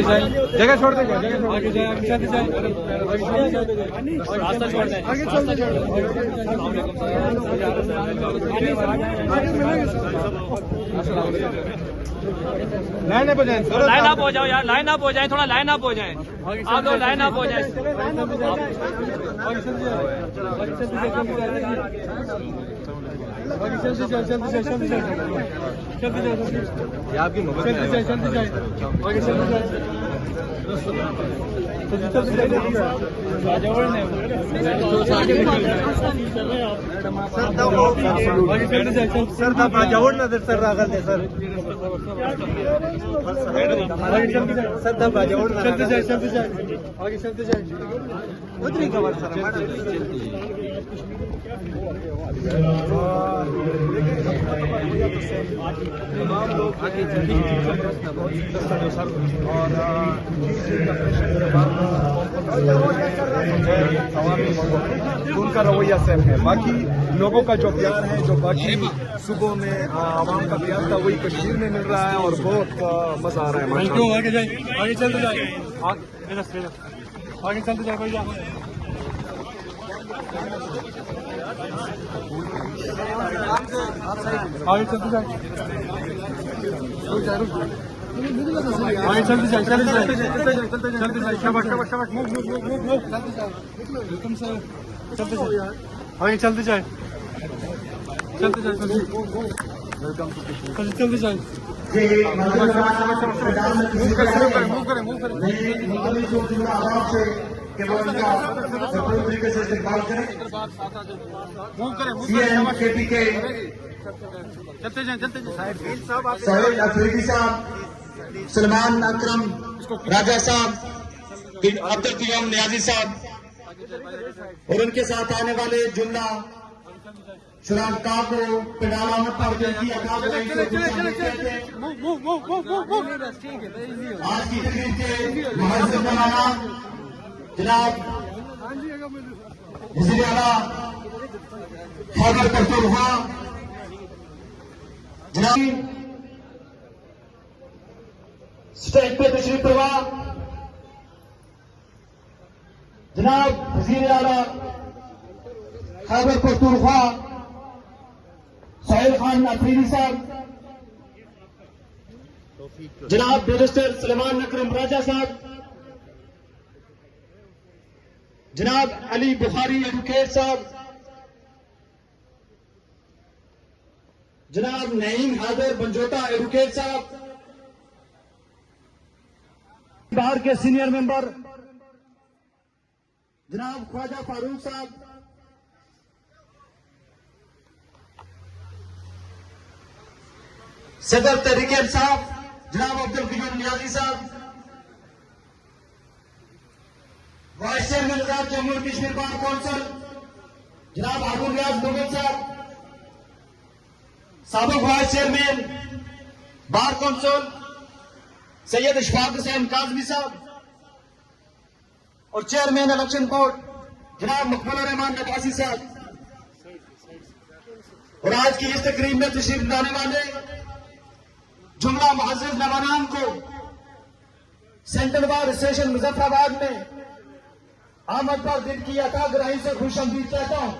आगे जाए, जगह छोड़ दे, आगे जाए, आगे चलते जाए, रास्ता छोड़ दे, आगे चलते जाए। लाइन अप हो जाए, लाइन अप हो जाओ यार, लाइन अप हो जाए, थोड़ा लाइन अप हो जाए, आप लोग लाइन अप हो जाए। ये आपकी नौबत है, चलते जाए, आगे चलते जाए, उनका रवैया सेम है। बाकी लोगों का जो प्यार है, जो बाकी सुबह में आवाम का प्यार था, वही कश्मीर में मिल रहा है और बहुत मजा आ रहा है। आगे जाए, आगे चलते जाए, आगे चलते जाए, भैया आगे चलते जाए, आगे चलते जाए, चलते जाए, चलते जाए, शाबाश शाबाश शाबाश, move move move move move, चलते जाए, वेलकम सर, चलते जाए, आगे चलते जाए, चलते जाए, वेलकम चलते जाए, मूव करें मूव करें कि वो इनका भरपूर तरीके से इस्तेमाल करें। चलते जाए, सोहेल अफरीदी साहब, सलमान अकरम राजा साहब, अब्दुल कयूम नियाजी साहब और उनके साथ आने वाले जुमला शुरा को पिंडाला पर की आज की तकरीब के महज मौलाना जनाब वज़ीर आला खैबर पख्तूनख्वा जनाब स्टेज पे तशरीफ फरमा जनाब वज़ीर आला खैबर पख्तूनख्वा सोहेल खान अफरीदी साहब, जनाब बैरिस्टर सलमान अकरम राजा साहब, जनाब अली बुखारी एडवोकेट साहब, जनाब नईम हैदर बंजोता एडवोकेट साहब, बार के सीनियर मेंबर जनाब ख्वाजा फारूक साहब, सदर तहरीक साहब जनाब अब्दुल कयूम नियाजी साहब, vice chairman Jammu Kashmir bar council जनाब अबू रियाज मुगल साहब, साबिक vice chairman bar council Syed Ishfaq Hussain Kazmi साहब और चेयरमैन इलेक्शन बोर्ड जनाब मकबूल रहमान नवासी साहब और आज की इस तकरीब में तशरीफ लाने वाले जुमला मुअज़्ज़िज़ नवानाम को सेंट्रल बार स्टेशन मुजफ्फराबाद में आमद पर दिल की अता ग्राही से खुश आमदीद कहता हूं।